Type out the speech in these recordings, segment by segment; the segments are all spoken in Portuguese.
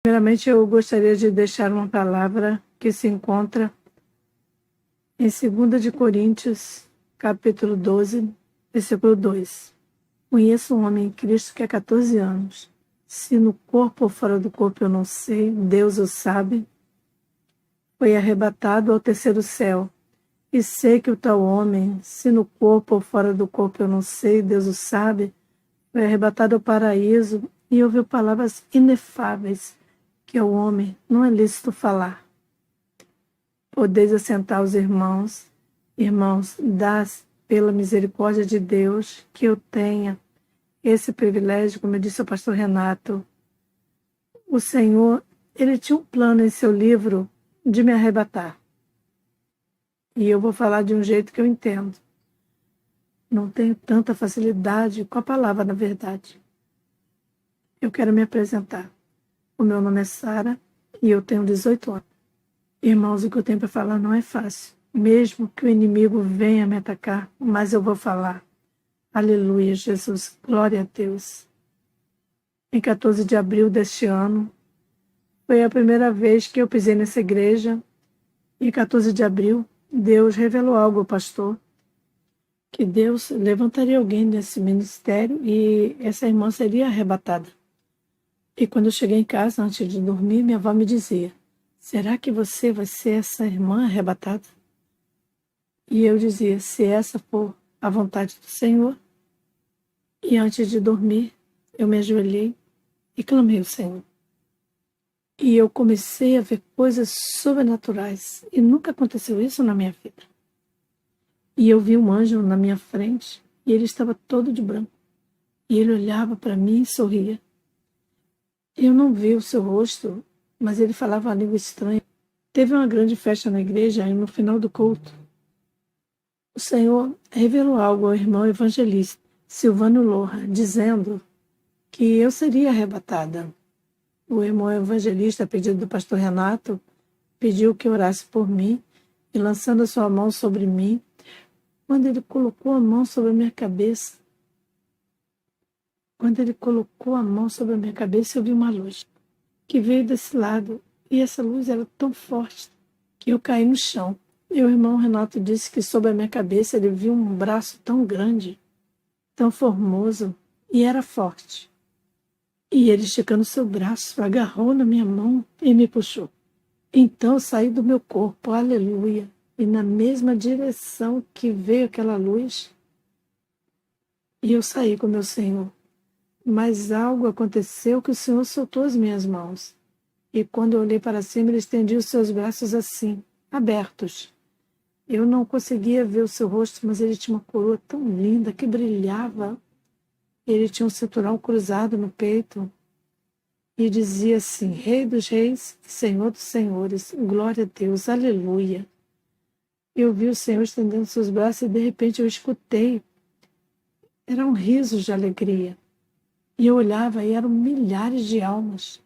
Primeiramente, eu gostaria de deixar uma palavra que se encontra em 2 de Coríntios, capítulo 12, versículo 2. Conheço um homem em Cristo que há 14 anos. Se no corpo ou fora do corpo eu não sei, Deus o sabe. Foi arrebatado ao terceiro céu. E sei que o tal homem, se no corpo ou fora do corpo eu não sei, Deus o sabe, foi arrebatado ao paraíso e ouviu palavras inefáveis, que ao homem não é lícito falar. Podeis assentar os irmãos. Irmãos, dás pela misericórdia de Deus que eu tenha esse privilégio, como eu disse ao pastor Renato. O Senhor, Ele tinha um plano em seu livro de me arrebatar. E eu vou falar de um jeito que eu entendo. Não tenho tanta facilidade com a palavra, na verdade. Eu quero me apresentar. O meu nome é Sara e eu tenho 18 anos. Irmãos, o que eu tenho para falar não é fácil. Mesmo que o inimigo venha me atacar, mas eu vou falar. Aleluia, Jesus. Glória a Deus. Em 14 de abril deste ano, foi a primeira vez que eu pisei nessa igreja. Em 14 de abril, Deus revelou algo ao pastor, que Deus levantaria alguém nesse ministério e essa irmã seria arrebatada. E quando eu cheguei em casa, antes de dormir, minha avó me dizia: será que você vai ser essa irmã arrebatada? E eu dizia: se essa for a vontade do Senhor. E antes de dormir, eu me ajoelhei e clamei ao Senhor. E eu comecei a ver coisas sobrenaturais. E nunca aconteceu isso na minha vida. E eu vi um anjo na minha frente e ele estava todo de branco. E ele olhava para mim e sorria. Eu não vi o seu rosto, mas ele falava uma língua estranha. Teve uma grande festa na igreja e no final do culto, o Senhor revelou algo ao irmão evangelista, Silvano Loha, dizendo que eu seria arrebatada. O irmão evangelista, a pedido do pastor Renato, pediu que orasse por mim e lançando a sua mão sobre mim, quando ele colocou a mão sobre a minha cabeça, eu vi uma luz que veio desse lado e essa luz era tão forte que eu caí no chão. E o irmão Renato disse que sobre a minha cabeça ele viu um braço tão grande, tão formoso e era forte. E ele, esticando seu braço, agarrou na minha mão e me puxou. Então eu saí do meu corpo, aleluia, e na mesma direção que veio aquela luz, e eu saí com meu Senhor. Mas algo aconteceu que o Senhor soltou as minhas mãos. E quando eu olhei para cima, ele estendia os seus braços assim, abertos. Eu não conseguia ver o seu rosto, mas ele tinha uma coroa tão linda que brilhava. Ele tinha um cinturão cruzado no peito e dizia assim: Rei dos reis, Senhor dos senhores, glória a Deus, aleluia. Eu vi o Senhor estendendo seus braços e de repente eu escutei. Era um riso de alegria. E eu olhava e eram milhares de almas.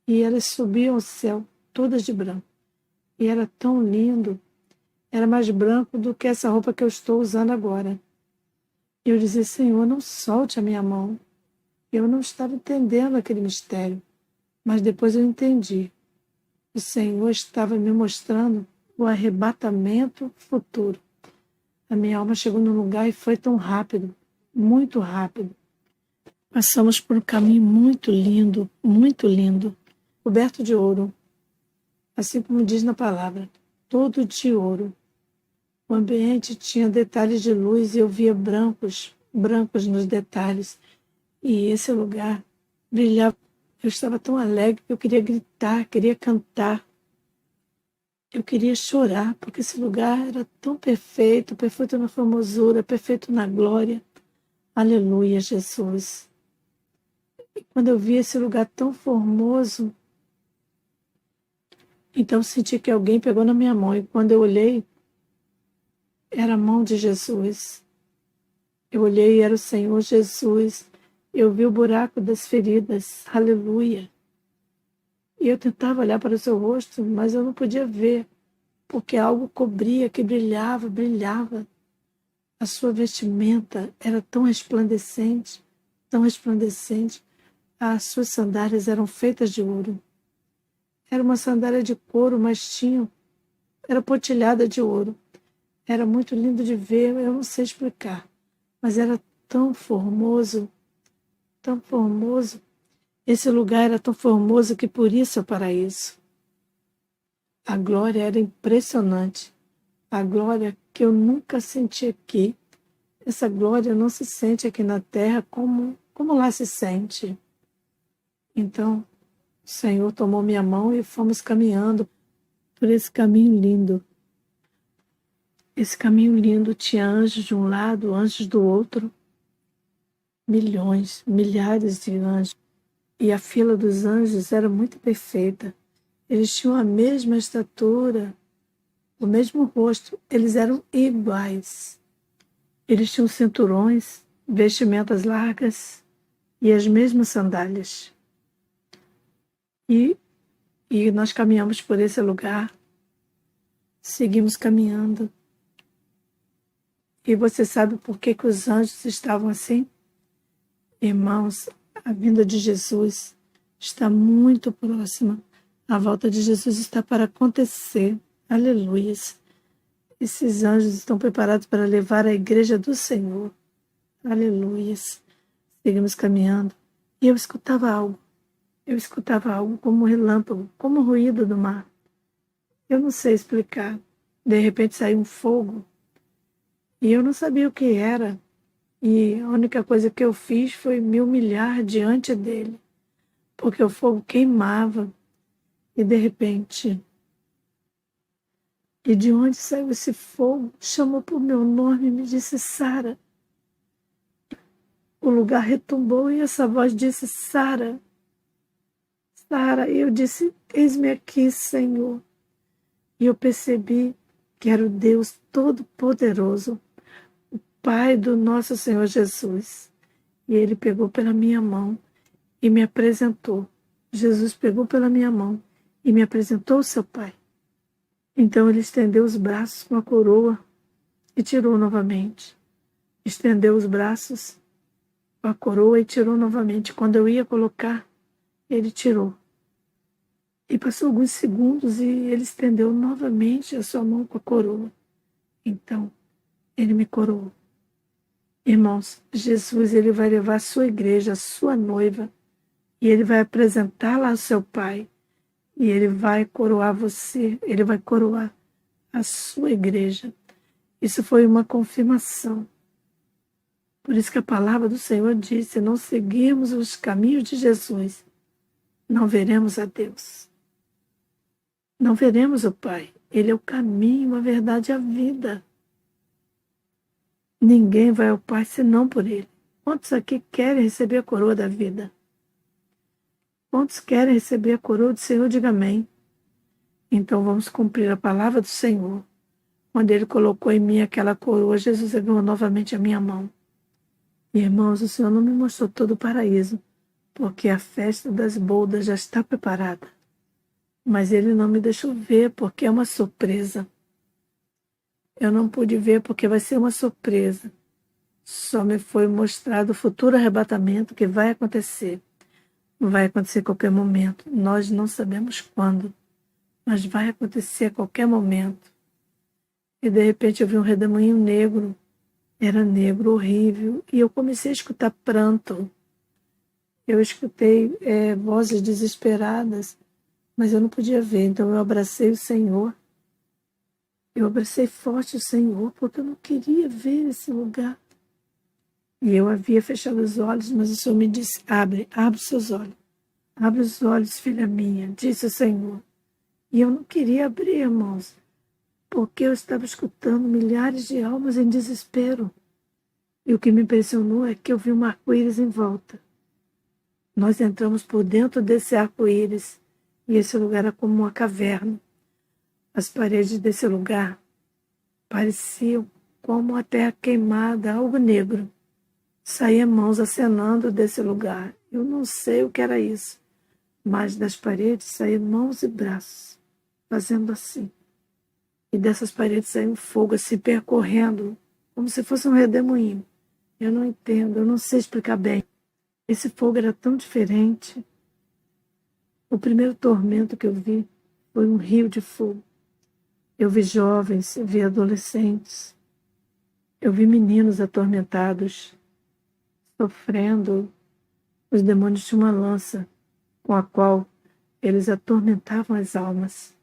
E elas subiam ao céu, todas de branco. E era tão lindo. Era mais branco do que essa roupa que eu estou usando agora. Eu dizia: Senhor, não solte a minha mão. Eu não estava entendendo aquele mistério, mas depois eu entendi. O Senhor estava me mostrando o arrebatamento futuro. A minha alma chegou num lugar e foi tão rápido, muito rápido. Passamos por um caminho muito lindo, coberto de ouro, assim como diz na palavra, todo de ouro. O ambiente tinha detalhes de luz e eu via brancos nos detalhes. E esse lugar brilhava. Eu estava tão alegre que eu queria gritar, queria cantar. Eu queria chorar, porque esse lugar era tão perfeito, perfeito na formosura, perfeito na glória. Aleluia, Jesus. E quando eu vi esse lugar tão formoso, então eu senti que alguém pegou na minha mão. E quando eu olhei, era a mão de Jesus. Eu olhei e era o Senhor Jesus. Eu vi o buraco das feridas. Aleluia. E eu tentava olhar para o seu rosto, mas eu não podia ver, porque algo cobria, que brilhava. A sua vestimenta era tão resplandecente. As suas sandálias eram feitas de ouro. Era uma sandália de couro, mas era pontilhada de ouro. Era muito lindo de ver, eu não sei explicar, mas era tão formoso, tão formoso. Esse lugar era tão formoso que por isso é o paraíso. A glória era impressionante. A glória que eu nunca senti aqui. Essa glória não se sente aqui na terra como lá se sente. Então, o Senhor tomou minha mão e fomos caminhando por esse caminho lindo. Esse caminho lindo tinha anjos de um lado, anjos do outro. Milhões, milhares de anjos. E a fila dos anjos era muito perfeita. Eles tinham a mesma estatura, o mesmo rosto. Eles eram iguais. Eles tinham cinturões, vestimentas largas e as mesmas sandálias. E nós caminhamos por esse lugar, seguimos caminhando. E você sabe por que os anjos estavam assim? Irmãos, a vinda de Jesus está muito próxima. A volta de Jesus está para acontecer. Aleluias. Esses anjos estão preparados para levar a igreja do Senhor. Aleluias. Seguimos caminhando. E eu escutava algo. Eu escutava algo como um relâmpago, como o ruído do mar. Eu não sei explicar. De repente saiu um fogo. E eu não sabia o que era. E a única coisa que eu fiz foi me humilhar diante dele. Porque o fogo queimava. E de repente... E de onde saiu esse fogo? Chamou por meu nome e me disse, Sara. O lugar retumbou e essa voz disse, Sara. Sara, e eu disse, eis-me aqui, Senhor. E eu percebi que era o Deus Todo-Poderoso, o Pai do nosso Senhor Jesus. E ele pegou pela minha mão e me apresentou. Jesus pegou pela minha mão e me apresentou o seu Pai. Então ele estendeu os braços com a coroa e tirou novamente. Estendeu os braços com a coroa e tirou novamente. Quando eu ia colocar, ele tirou. E passou alguns segundos e ele estendeu novamente a sua mão com a coroa. Então, ele me coroou. Irmãos, Jesus ele vai levar a sua igreja, a sua noiva, e ele vai apresentá-la ao seu Pai. E ele vai coroar você, ele vai coroar a sua igreja. Isso foi uma confirmação. Por isso que a palavra do Senhor diz, se não seguirmos os caminhos de Jesus, não veremos a Deus. Não veremos o Pai. Ele é o caminho, a verdade e a vida. Ninguém vai ao Pai senão por Ele. Quantos aqui querem receber a coroa da vida? Quantos querem receber a coroa do Senhor? Diga amém. Então vamos cumprir a palavra do Senhor. Quando Ele colocou em mim aquela coroa, Jesus ergueu novamente a minha mão. E, irmãos, o Senhor não me mostrou todo o paraíso, porque a festa das bodas já está preparada. Mas Ele não me deixou ver, porque é uma surpresa. Eu não pude ver, porque vai ser uma surpresa. Só me foi mostrado o futuro arrebatamento que vai acontecer. Vai acontecer a qualquer momento. Nós não sabemos quando, mas vai acontecer a qualquer momento. E de repente eu vi um redemoinho negro. Era negro, horrível. E eu comecei a escutar pranto. Eu escutei vozes desesperadas, mas eu não podia ver. Então eu abracei o Senhor. Eu abracei forte o Senhor, porque eu não queria ver esse lugar. E eu havia fechado os olhos, mas o Senhor me disse, abre os seus olhos. Abre os olhos, filha minha, disse o Senhor. E eu não queria abrir, irmãos, porque eu estava escutando milhares de almas em desespero. E o que me impressionou é que eu vi um arco-íris em volta. Nós entramos por dentro desse arco-íris, e esse lugar era como uma caverna. As paredes desse lugar pareciam como a terra queimada, algo negro. Saía mãos acenando desse lugar. Eu não sei o que era isso, mas das paredes saíam mãos e braços, fazendo assim. E dessas paredes saía um fogo assim, percorrendo, como se fosse um redemoinho. Eu não entendo, eu não sei explicar bem. Esse fogo era tão diferente. O primeiro tormento que eu vi foi um rio de fogo. Eu vi jovens, eu vi adolescentes, eu vi meninos atormentados, sofrendo. Os demônios tinham uma lança com a qual eles atormentavam as almas.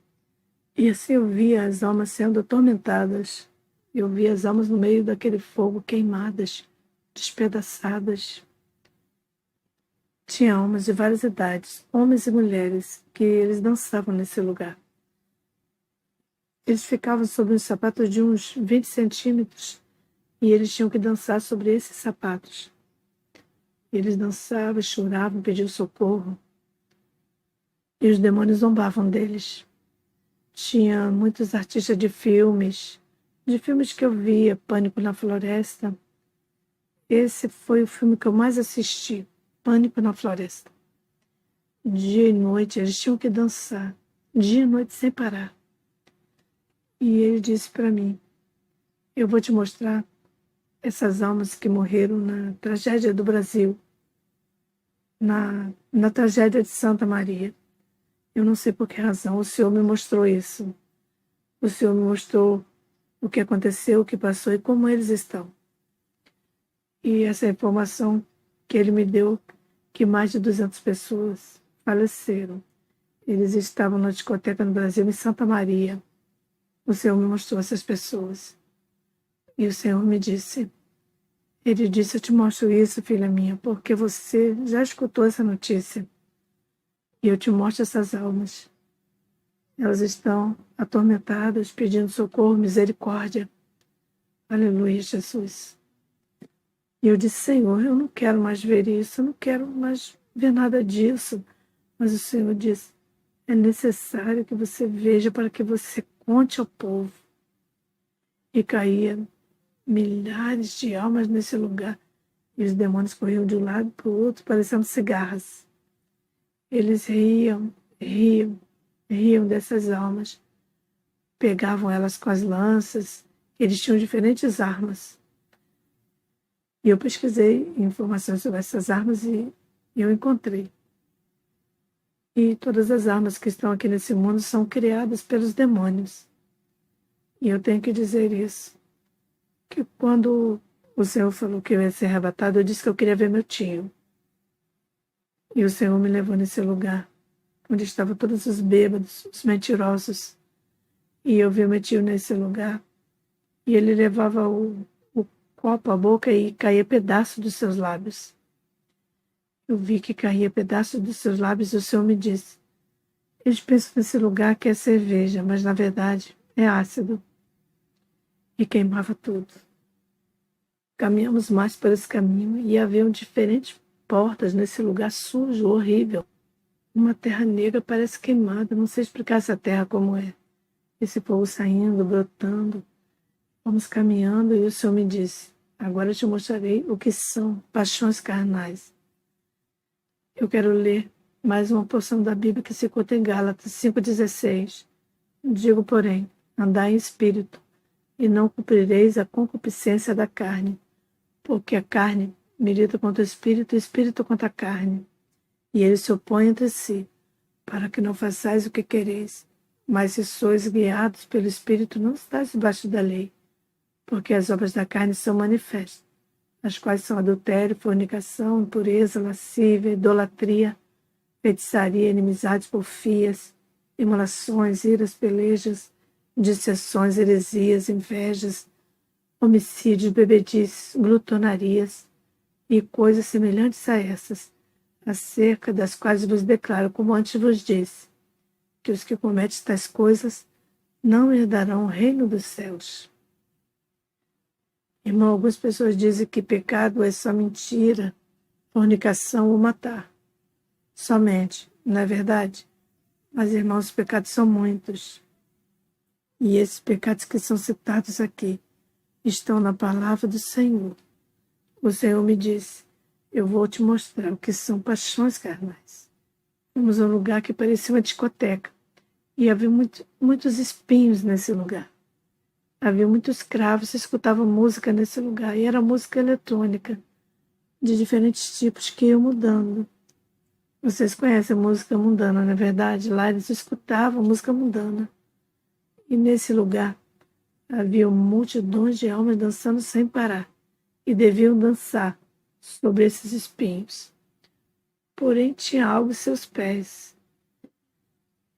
E assim eu via as almas sendo atormentadas. Eu via as almas no meio daquele fogo queimadas, despedaçadas. Tinha almas de várias idades, homens e mulheres, que eles dançavam nesse lugar. Eles ficavam sobre uns sapatos de uns 20 centímetros e eles tinham que dançar sobre esses sapatos. Eles dançavam, choravam, pediam socorro. E os demônios zombavam deles. Tinha muitos artistas de filmes que eu via, Pânico na Floresta. Esse foi o filme que eu mais assisti, Pânico na Floresta. Dia e noite, eles tinham que dançar, dia e noite sem parar. E ele disse para mim, eu vou te mostrar essas almas que morreram na tragédia do Brasil, na tragédia de Santa Maria. Eu não sei por que razão, o Senhor me mostrou isso. O Senhor me mostrou o que aconteceu, o que passou e como eles estão. E essa informação que ele me deu, que mais de 200 pessoas faleceram. Eles estavam na discoteca no Brasil, em Santa Maria. O Senhor me mostrou essas pessoas. E o Senhor me disse, ele disse, eu te mostro isso, filha minha, porque você já escutou essa notícia. E eu te mostro essas almas. Elas estão atormentadas, pedindo socorro, misericórdia. Aleluia, Jesus. E eu disse, Senhor, eu não quero mais ver isso, eu não quero mais ver nada disso. Mas o Senhor disse, é necessário que você veja para que você conte ao povo. E caía milhares de almas nesse lugar. E os demônios corriam de um lado para o outro, parecendo cigarras. Eles riam dessas almas. Pegavam elas com as lanças. Eles tinham diferentes armas. E eu pesquisei informações sobre essas armas e eu encontrei. E todas as armas que estão aqui nesse mundo são criadas pelos demônios. E eu tenho que dizer isso. Que quando o Senhor falou que eu ia ser arrebatado, eu disse que eu queria ver meu tio. E o Senhor me levou nesse lugar, onde estavam todos os bêbados, os mentirosos. E eu vi meu tio nesse lugar. E ele levava o copo à boca e caía pedaço dos seus lábios. Eu vi que caía pedaço dos seus lábios e o Senhor me disse, eles pensam nesse lugar que é cerveja, mas na verdade é ácido. E queimava tudo. Caminhamos mais por esse caminho e haviam diferentes portas nesse lugar sujo, horrível. Uma terra negra parece queimada, não sei explicar essa terra como é. Esse povo saindo, brotando. Vamos caminhando e o Senhor me disse, agora eu te mostrarei o que são paixões carnais. Eu quero ler mais uma porção da Bíblia que se conta em Gálatas 5,16. Digo, porém, andai em espírito, e não cumprireis a concupiscência da carne, porque a carne milita contra o espírito e o espírito contra a carne, e eles se opõem entre si, para que não façais o que quereis. Mas se sois guiados pelo espírito, não estáis debaixo da lei, porque as obras da carne são manifestas, as quais são adultério, fornicação, impureza, lascívia, idolatria, feitiçaria, inimizades, porfias, emulações, iras, pelejas, dissensões, heresias, invejas, homicídios, bebedices, glutonarias e coisas semelhantes a essas, acerca das quais vos declaro, como antes vos disse, que os que cometem tais coisas não herdarão o reino dos céus. Irmão, algumas pessoas dizem que pecado é só mentira, fornicação ou matar. Somente, não é verdade? Mas, irmãos, os pecados são muitos. E esses pecados que são citados aqui estão na palavra do Senhor. O Senhor me disse, eu vou te mostrar o que são paixões carnais. Fomos a um lugar que parecia uma discoteca. E havia muitos espinhos nesse lugar. Havia muitos cravos, se escutava música nesse lugar. E era música eletrônica. de diferentes tipos que iam mudando. Vocês conhecem a música mundana, não é verdade? Lá eles escutavam música mundana. E nesse lugar havia multidões de almas dançando sem parar. E deviam dançar sobre esses espinhos. Porém, tinha algo em seus pés.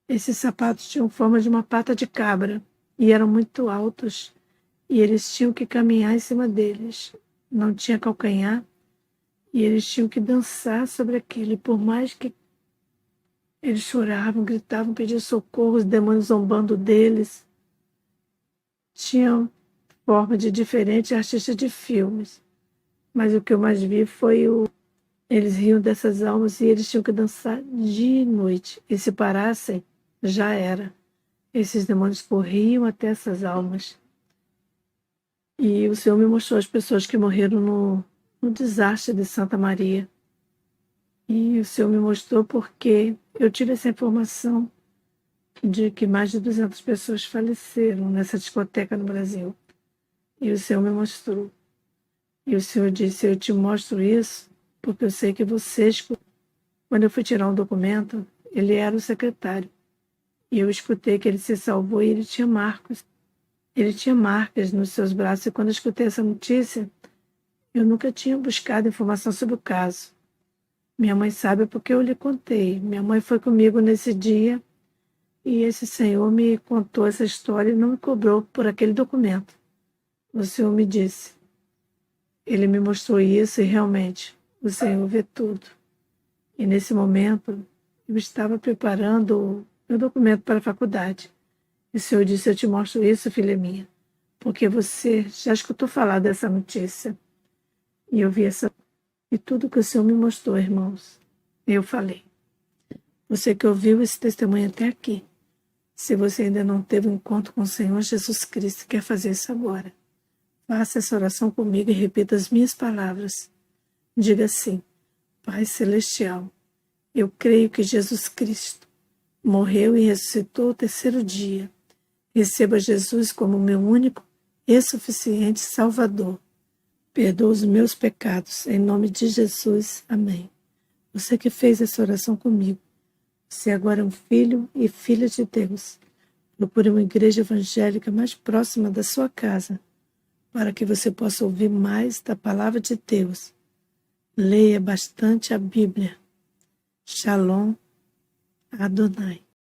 Esses sapatos tinham forma de uma pata de cabra e eram muito altos. E eles tinham que caminhar em cima deles. Não tinha calcanhar. E eles tinham que dançar sobre aquilo. E por mais que eles choravam, gritavam, pediam socorro, os demônios zombando deles, tinham forma de diferentes artistas de filmes. Mas o que eu mais vi foi eles riam dessas almas e eles tinham que dançar de noite. E se parassem, já era. Esses demônios corriam até essas almas. E o Senhor me mostrou as pessoas que morreram no desastre de Santa Maria. E o Senhor me mostrou porque eu tive essa informação de que mais de 200 pessoas faleceram nessa discoteca no Brasil. E o Senhor me mostrou. E o Senhor disse, eu te mostro isso porque eu sei que você escutou. Quando eu fui tirar um documento, ele era o secretário. E eu escutei que ele se salvou e ele tinha marcas. Ele tinha marcas nos seus braços. E quando eu escutei essa notícia, eu nunca tinha buscado informação sobre o caso. Minha mãe sabe porque eu lhe contei. Minha mãe foi comigo nesse dia e esse senhor me contou essa história e não me cobrou por aquele documento. O Senhor me disse. Ele me mostrou isso e realmente o Senhor vê tudo. E nesse momento eu estava preparando o meu documento para a faculdade. E o Senhor disse, eu te mostro isso, filha minha, porque você já escutou falar dessa notícia. E eu vi essa... E tudo que o Senhor me mostrou, irmãos, eu falei. Você que ouviu esse testemunho até aqui, se você ainda não teve um encontro com o Senhor Jesus Cristo, quer fazer isso agora. Faça essa oração comigo e repita as minhas palavras. Diga assim, Pai Celestial, eu creio que Jesus Cristo morreu e ressuscitou ao terceiro dia. Receba Jesus como meu único e suficiente Salvador. Perdoa os meus pecados, em nome de Jesus. Amém. Você que fez essa oração comigo, você agora é um filho e filha de Deus. Procure uma igreja evangélica mais próxima da sua casa, para que você possa ouvir mais da palavra de Deus. Leia bastante a Bíblia. Shalom Adonai.